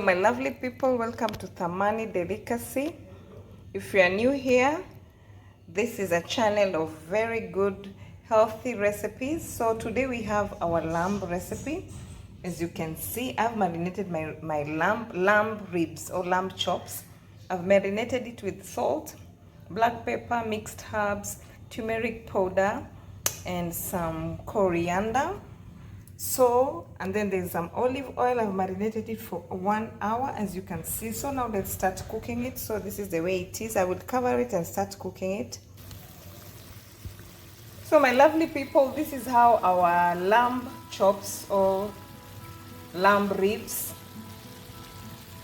my lovely people, welcome to Thamani Delicacy. If you are new here, this is a channel of very good healthy recipes. So today we have our lamb recipe. As you can see, I've marinated my lamb ribs or lamb chops. I've marinated it with salt, black pepper, mixed herbs, turmeric powder, and some coriander. So, and then there's some olive oil. I've marinated it for 1 hour, as you can see. So now let's start cooking it. So this is the way it is. I would cover it and start cooking it. So my lovely people, this is how our lamb chops or lamb ribs.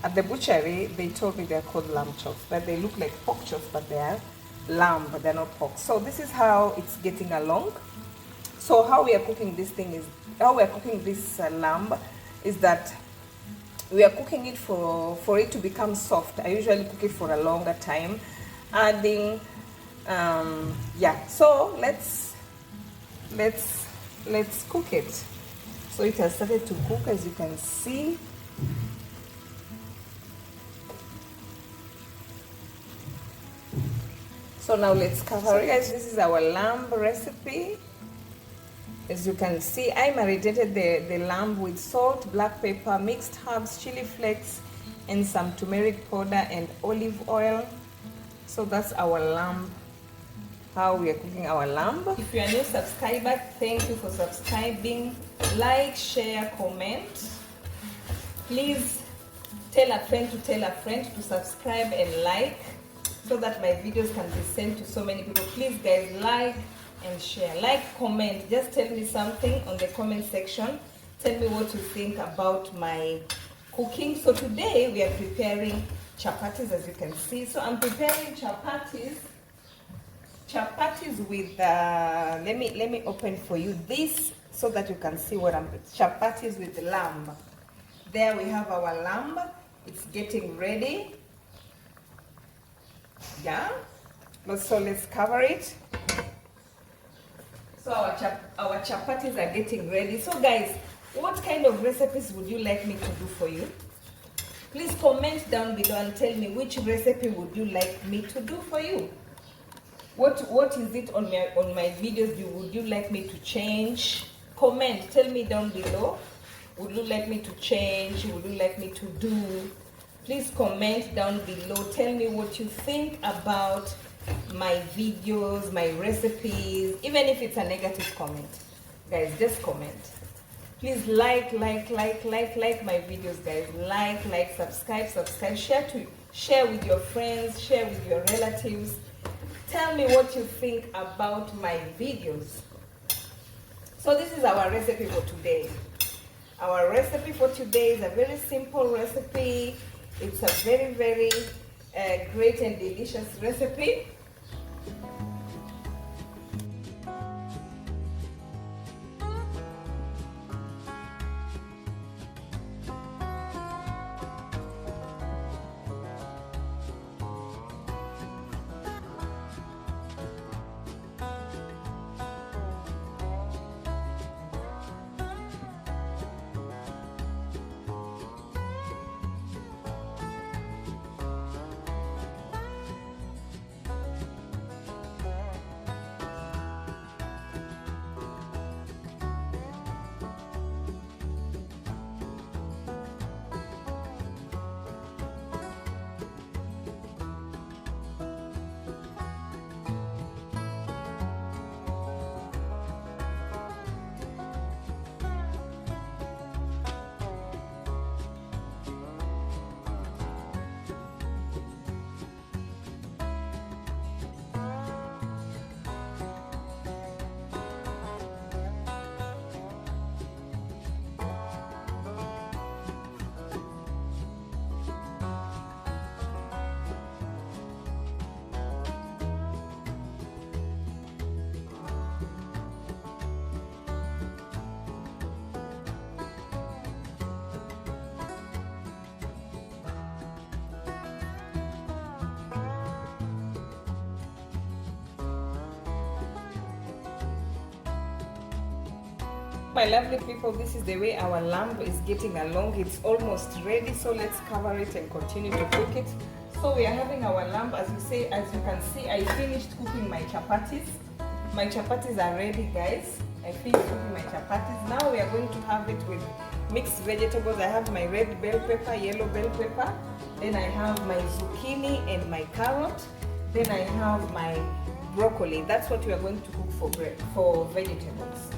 At the butchery, they told me they're called lamb chops, but they look like pork chops, but they are lamb, but they're not pork. So this is how it's getting along. So how we are cooking this thing is, how we are cooking this lamb is that we are cooking it for it to become soft. I usually cook it for a longer time, adding yeah. So let's cook it. So it has started to cook, as you can see. So now let's cover it. Guys, this is our lamb recipe. As you can see, I marinated the lamb with salt, black pepper, mixed herbs, chili flakes, and some turmeric powder and olive oil. So that's our lamb, how we are cooking our lamb. If you are a new subscriber, thank you for subscribing. Like, share, comment. Please tell a friend to subscribe and like, so that my videos can be sent to so many people. Please guys, like and share, like, comment, just tell me something on the comment section. Tell me what you think about my cooking. So today we are preparing chapatis, as you can see. So I'm preparing chapatis with let me open for you this so that you can see what I'm chapatis with lamb. There we have our lamb. It's getting ready. Yeah, so let's cover it. So our chapatis are getting ready. So guys, what kind of recipes would you like me to do for you? Please comment down below and tell me which recipe would you like me to do for you. What is it on my videos would you like me to change? Comment, tell me down below. Would you like me to change? Would you like me to do? Please comment down below. Tell me what you think about my videos, my recipes. Even if it's a negative comment, guys, just comment. Please like my videos, guys. Like, subscribe, share with your friends, share with your relatives. Tell me what you think about my videos. So this is our recipe for today. Our recipe for today is a very simple recipe. It's a very great and delicious recipe. my lovely people, this is the way our lamb is getting along. It's almost ready, so let's cover it and continue to cook it. So we are having our lamb, as you can see, I finished cooking my chapatis. My chapatis are ready, guys. I finished cooking my chapatis. Now we are going to have it with mixed vegetables. I have my red bell pepper, yellow bell pepper, then I have my zucchini and my carrot, then I have my broccoli. That's what we are going to cook for vegetables.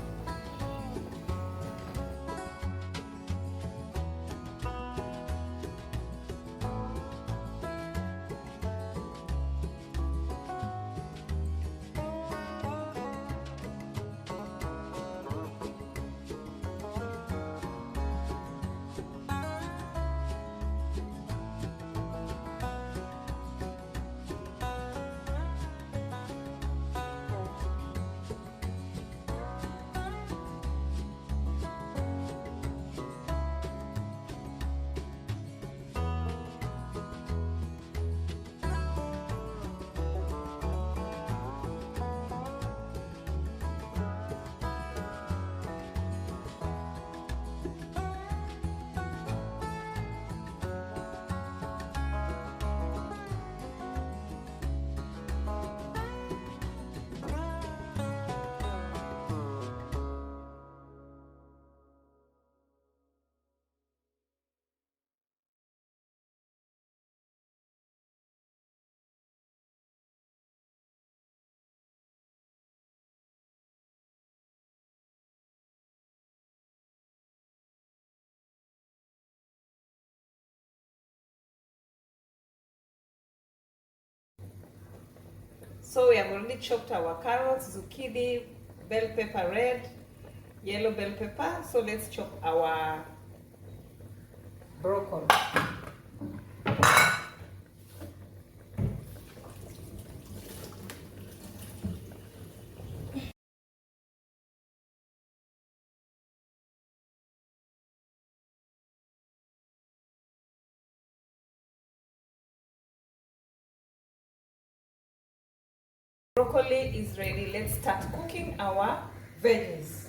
So we have already chopped our carrots, zucchini, bell pepper red, yellow bell pepper. So let's chop our broccoli. Broccoli is ready. Let's start cooking our veggies.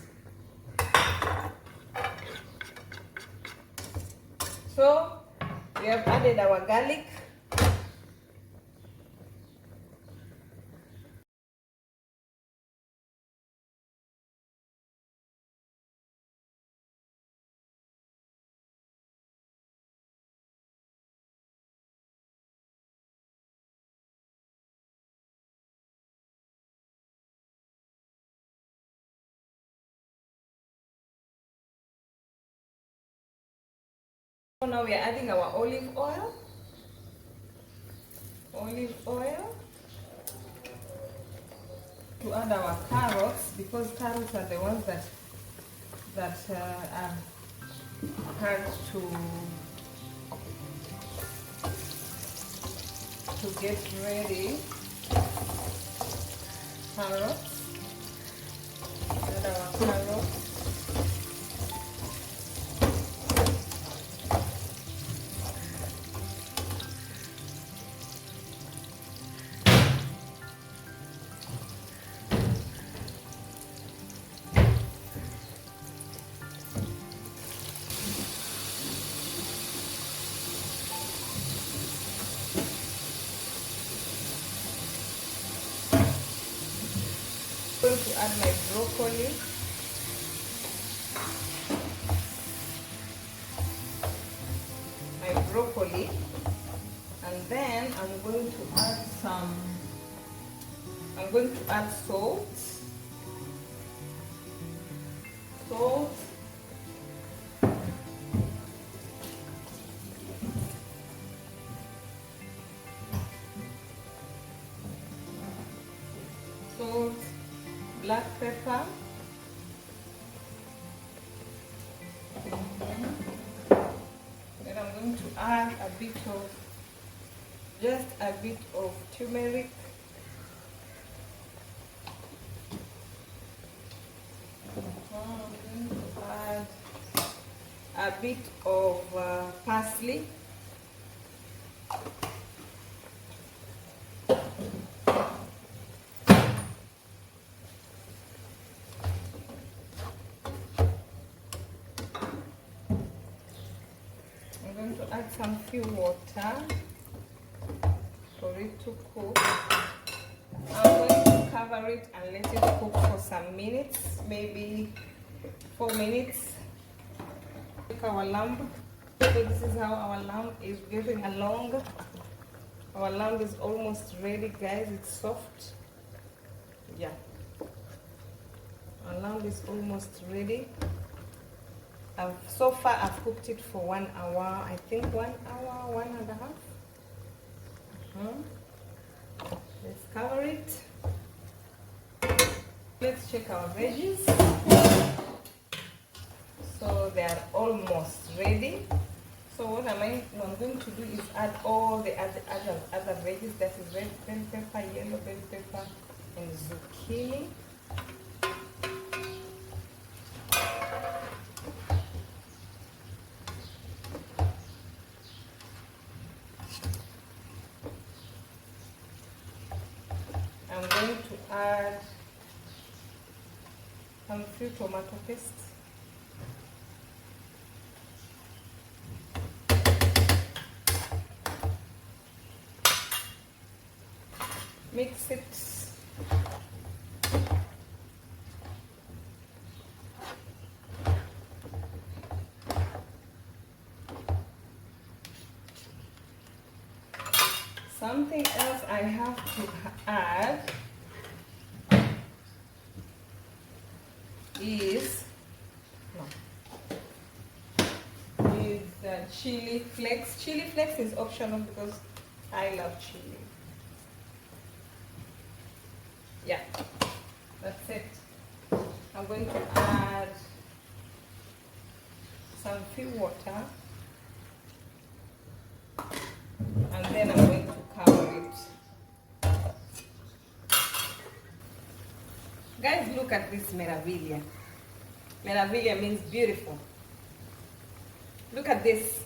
So we have added our garlic. So now we are adding our olive oil. To add our carrots, because carrots are the ones that are hard to get ready. Carrots. Add our carrots. I'm going to add my broccoli. And then I'm going to add salt. Salt. Salt, black pepper. Then I'm going to add just a bit of turmeric. I'm going to add a bit of parsley. add some few water for it to cook. I'm going to cover it and let it cook for some minutes, maybe 4 minutes. Look our lamb. So this is how our lamb is getting along. Our lamb is almost ready, guys. It's soft. Yeah. Our lamb is almost ready. So far I've cooked it for 1 hour. I think 1 hour, 1.5. Let's cover it. Let's check our veggies. So they are almost ready. So what I'm going to do is add all the other veggies, that is red bell pepper, yellow bell pepper, and zucchini. I'm going to add some few tomato paste. Mix it. Something else I have to add is chili flakes. Chili flakes is optional because I love chili. Yeah, that's it. I'm going to add some few water, and then I'm going to cover it. Guys, look at this meraviglia. Meraviglia means beautiful. Look at this.